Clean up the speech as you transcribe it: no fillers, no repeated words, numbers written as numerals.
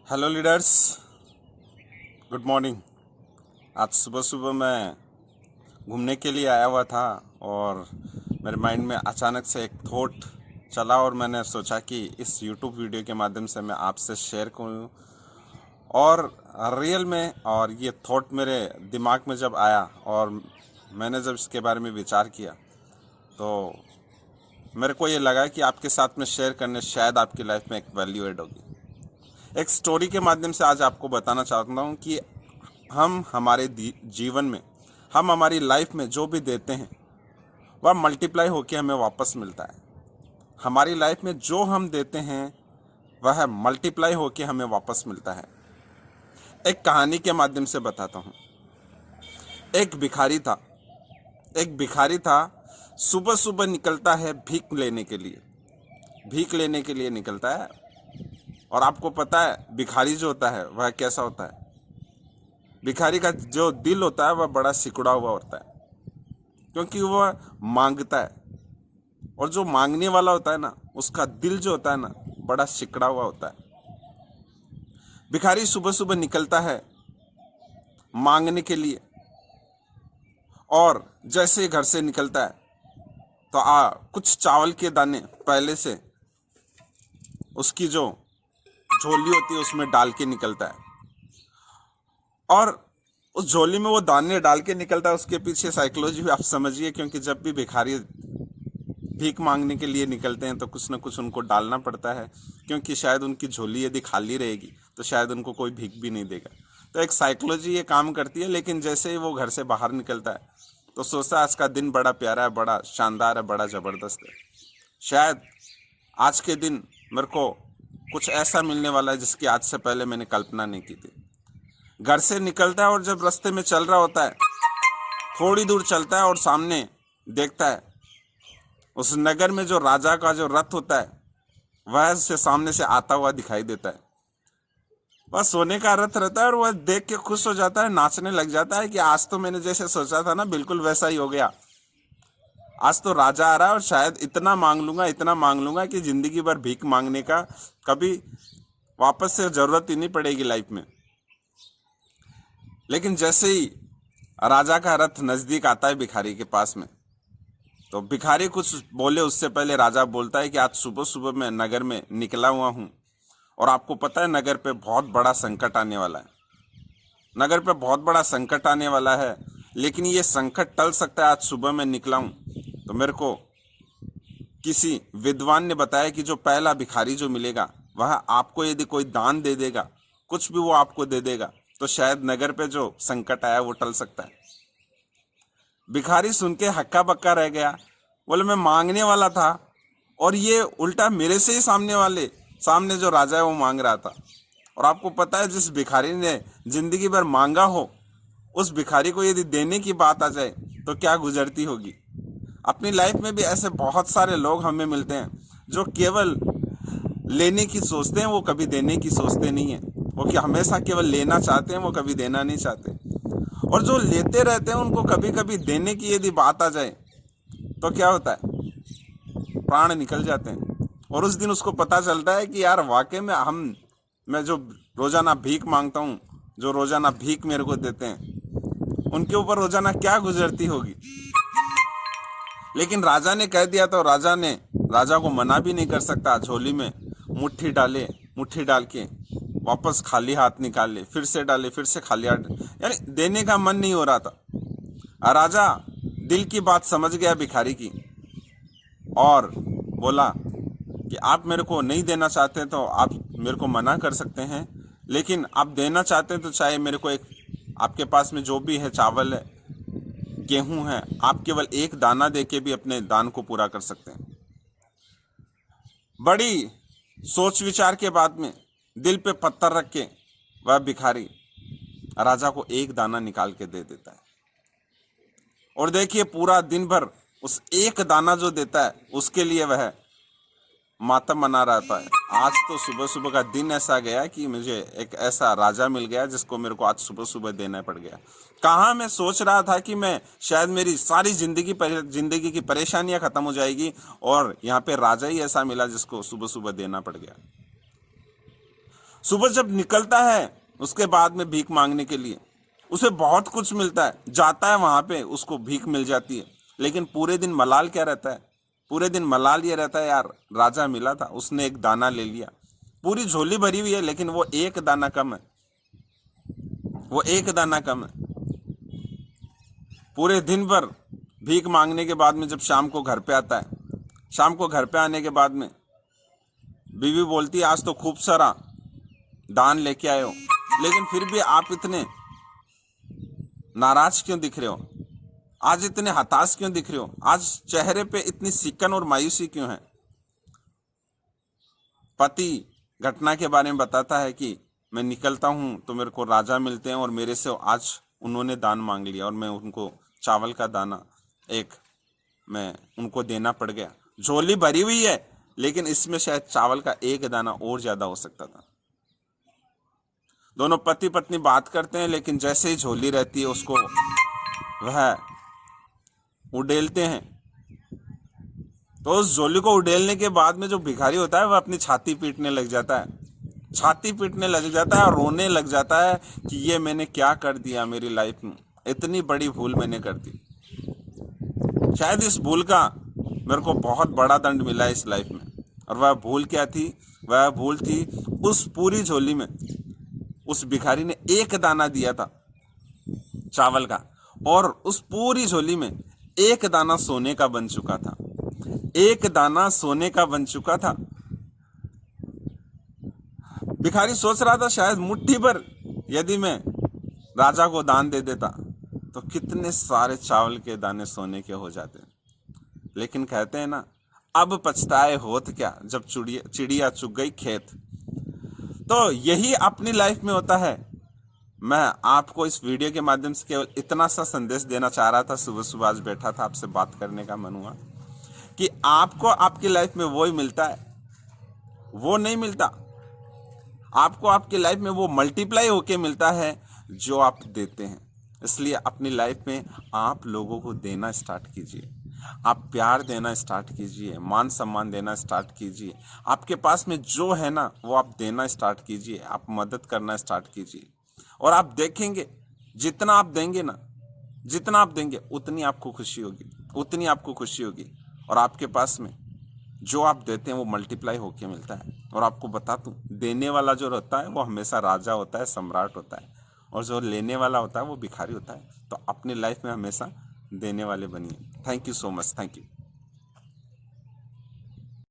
Hello leaders, good morning. आज सुबह सुबह मैं घूमने के लिए आया हुआ था और मेरे माइंड में अचानक से एक थॉट चला और मैंने सोचा कि इस यूट्यूब वीडियो के माध्यम से मैं आपसे शेयर करूं। और रियल में और ये थॉट मेरे दिमाग में जब आया और मैंने जब इसके बारे में विचार किया तो मेरे को ये लगा कि आपके साथ में शेयर करने शायद आपकी लाइफ में एक वैल्यू एड होगी। एक स्टोरी के माध्यम से आज आपको बताना चाहता हूँ कि हम हमारे जीवन में, हम हमारी लाइफ में जो भी देते हैं वह मल्टीप्लाई होकर हमें वापस मिलता है। हमारी लाइफ में जो हम देते हैं वह मल्टीप्लाई होकर हमें वापस मिलता है। एक कहानी के माध्यम से बताता हूँ। एक भिखारी था। सुबह सुबह निकलता है भीख लेने के लिए निकलता है। और आपको पता है भिखारी जो होता है वह कैसा होता है? भिखारी का जो दिल होता है वह बड़ा सिकुड़ा हुआ होता है, क्योंकि वह मांगता है। और जो मांगने वाला होता है ना, उसका दिल जो होता है ना, बड़ा सिकुड़ा हुआ होता है। भिखारी सुबह सुबह निकलता है मांगने के लिए, और जैसे ही घर से निकलता है तो कुछ चावल के दाने पहले से उसकी जो झोली होती है उसमें डाल के निकलता है। और उस झोली में वो दाने डाल के निकलता है। उसके पीछे साइकोलॉजी भी आप समझिए, क्योंकि जब भी भिखारी भीख मांगने के लिए निकलते हैं तो कुछ ना कुछ उनको डालना पड़ता है, क्योंकि शायद उनकी झोली यदि खाली रहेगी तो शायद उनको कोई भीख भी नहीं देगा। तो एक साइकोलॉजी ये काम करती है। लेकिन जैसे ही वो घर से बाहर निकलता है तो सोचता है आज का दिन बड़ा प्यारा है, बड़ा शानदार है, बड़ा ज़बरदस्त है। शायद आज के दिन मेरे को कुछ ऐसा मिलने वाला है जिसकी आज से पहले मैंने कल्पना नहीं की थी। घर से निकलता है और जब रास्ते में चल रहा होता है, थोड़ी दूर चलता है और सामने देखता है उस नगर में जो राजा का जो रथ होता है वह से सामने से आता हुआ दिखाई देता है। वह सोने का रथ रहता है और वह देख के खुश हो जाता है, नाचने लग जाता है कि आज तो मैंने जैसे सोचा था ना, बिल्कुल वैसा ही हो गया। आज तो राजा आ रहा है और शायद इतना मांग लूंगा कि जिंदगी भर भीख मांगने का कभी वापस से जरूरत ही नहीं पड़ेगी लाइफ में। लेकिन जैसे ही राजा का रथ नजदीक आता है भिखारी के पास में, तो भिखारी कुछ बोले उससे पहले राजा बोलता है कि आज सुबह सुबह मैं नगर में निकला हुआ हूँ और आपको पता है नगर पे बहुत बड़ा संकट आने वाला है। लेकिन ये संकट टल सकता है। आज सुबह मैं निकला हूँ तो मेरे को किसी विद्वान ने बताया कि जो पहला भिखारी जो मिलेगा वह आपको यदि कोई दान दे देगा, कुछ भी वो आपको दे देगा, तो शायद नगर पे जो संकट आया वो टल सकता है। भिखारी सुन के हक्का बक्का रह गया। बोले मैं मांगने वाला था और ये उल्टा मेरे से ही सामने जो राजा है वो मांग रहा था। और आपको पता है जिस भिखारी ने जिंदगी भर मांगा हो, उस भिखारी को यदि देने की बात आ जाए तो क्या गुजरती होगी। अपनी लाइफ में भी ऐसे बहुत सारे लोग हमें मिलते हैं जो केवल लेने की सोचते हैं, वो कभी देने की सोचते नहीं है। वो कि हमेशा केवल लेना चाहते हैं, वो कभी देना नहीं चाहते। और जो लेते रहते हैं उनको कभी कभी देने की यदि बात आ जाए तो क्या होता है, प्राण निकल जाते हैं। और उस दिन उसको पता चलता है कि यार वाकई में मैं जो रोजाना भीख मांगता हूँ, जो रोजाना भीख मेरे को देते हैं, उनके ऊपर रोजाना क्या गुजरती होगी। लेकिन राजा ने कह दिया तो राजा को मना भी नहीं कर सकता। झोली में मुट्ठी डाल के वापस खाली हाथ निकाल ले, फिर से डाले, फिर से खाली हाथ, यानी देने का मन नहीं हो रहा था। राजा दिल की बात समझ गया भिखारी की और बोला कि आप मेरे को नहीं देना चाहते तो आप मेरे को मना कर सकते हैं, लेकिन आप देना चाहते हैं तो चाहे मेरे को एक, आपके पास में जो भी है, चावल है, गेहूं है, आप केवल एक दाना देके भी अपने दान को पूरा कर सकते हैं। बड़ी सोच विचार के बाद में दिल पे पत्थर रख के वह भिखारी राजा को एक दाना निकाल के दे देता है। और देखिए पूरा दिन भर उस एक दाना जो देता है उसके लिए वह मातम मना रहता है। आज तो सुबह सुबह का दिन ऐसा गया कि मुझे एक ऐसा राजा मिल गया जिसको मेरे को आज सुबह सुबह देना पड़ गया। कहाँ मैं सोच रहा था कि मैं शायद मेरी सारी जिंदगी की परेशानियां खत्म हो जाएगी, और यहाँ पे राजा ही ऐसा मिला जिसको सुबह सुबह देना पड़ गया। सुबह जब निकलता है उसके बाद में भीख मांगने के लिए, उसे बहुत कुछ मिलता है, जाता है वहां पे उसको भीख मिल जाती है, लेकिन पूरे दिन मलाल क्या रहता है? पूरे दिन मलाल ये रहता है, यार राजा मिला था, उसने एक दाना ले लिया। पूरी झोली भरी हुई है लेकिन वो एक दाना कम है, वो एक दाना कम है। पूरे दिन भर भीख मांगने के बाद में जब शाम को घर पे आता है, शाम को घर पे आने के बाद में बीवी बोलती है आज तो खूब सारा दान लेके आए हो, लेकिन फिर भी आप इतने नाराज क्यों दिख रहे हो? आज इतने हताश क्यों दिख रहे हो? आज चेहरे पे इतनी सिकन और मायूसी क्यों है? पति घटना के बारे में बताता है कि मैं निकलता हूं तो मेरे को राजा मिलते हैं और मेरे से आज उन्होंने दान मांग लिया और मैं उनको चावल का दाना मैं उनको देना पड़ गया। झोली भरी हुई है लेकिन इसमें शायद चावल का एक दाना और ज्यादा हो सकता था। दोनों पति पत्नी बात करते हैं, लेकिन जैसे ही झोली रहती है उसको वह उड़ेलते हैं। तो उस झोली को उड़ेलने के बाद में जो भिखारी होता है वह अपनी छाती पीटने लग जाता है, छाती पीटने लग जाता है और रोने लग जाता है कि ये मैंने क्या कर दिया मेरी लाइफ में, इतनी बड़ी भूल मैंने कर दी। शायद इस भूल का मेरे को बहुत बड़ा दंड मिला है इस लाइफ में। और वह भूल क्या थी? वह भूल थी उस पूरी झोली में उस भिखारी ने एक दाना दिया था चावल का, और उस पूरी झोली में एक दाना सोने का बन चुका था, एक दाना सोने का बन चुका था। भिखारी सोच रहा था शायद मुट्ठी भर यदि मैं राजा को दान दे देता तो कितने सारे चावल के दाने सोने के हो जाते। लेकिन कहते हैं ना, अब पछताए होत क्या जब चिड़िया चुग गई खेत। तो यही अपनी लाइफ में होता है। मैं आपको इस वीडियो के माध्यम से केवल इतना सा संदेश देना चाह रहा था। सुबह सुबह आज बैठा था, आपसे बात करने का मन हुआ कि आपको आपकी लाइफ में वो ही मिलता है, वो नहीं मिलता। आपको आपकी लाइफ में वो मल्टीप्लाई होके मिलता है जो आप देते हैं। इसलिए अपनी लाइफ में आप लोगों को देना स्टार्ट कीजिए, आप प्यार देना स्टार्ट कीजिए, मान सम्मान देना स्टार्ट कीजिए। आपके पास में जो है ना वो आप देना स्टार्ट कीजिए, आप मदद करना स्टार्ट कीजिए, और आप देखेंगे जितना आप देंगे ना, जितना आप देंगे उतनी आपको खुशी होगी, उतनी आपको खुशी होगी। और आपके पास में जो आप देते हैं वो मल्टीप्लाई होके मिलता है। और आपको बता दूं, देने वाला जो रहता है वो हमेशा राजा होता है, सम्राट होता है, और जो लेने वाला होता है वो भिखारी होता है। तो अपनी लाइफ में हमेशा देने वाले बनिए। Thank you so much, thank you.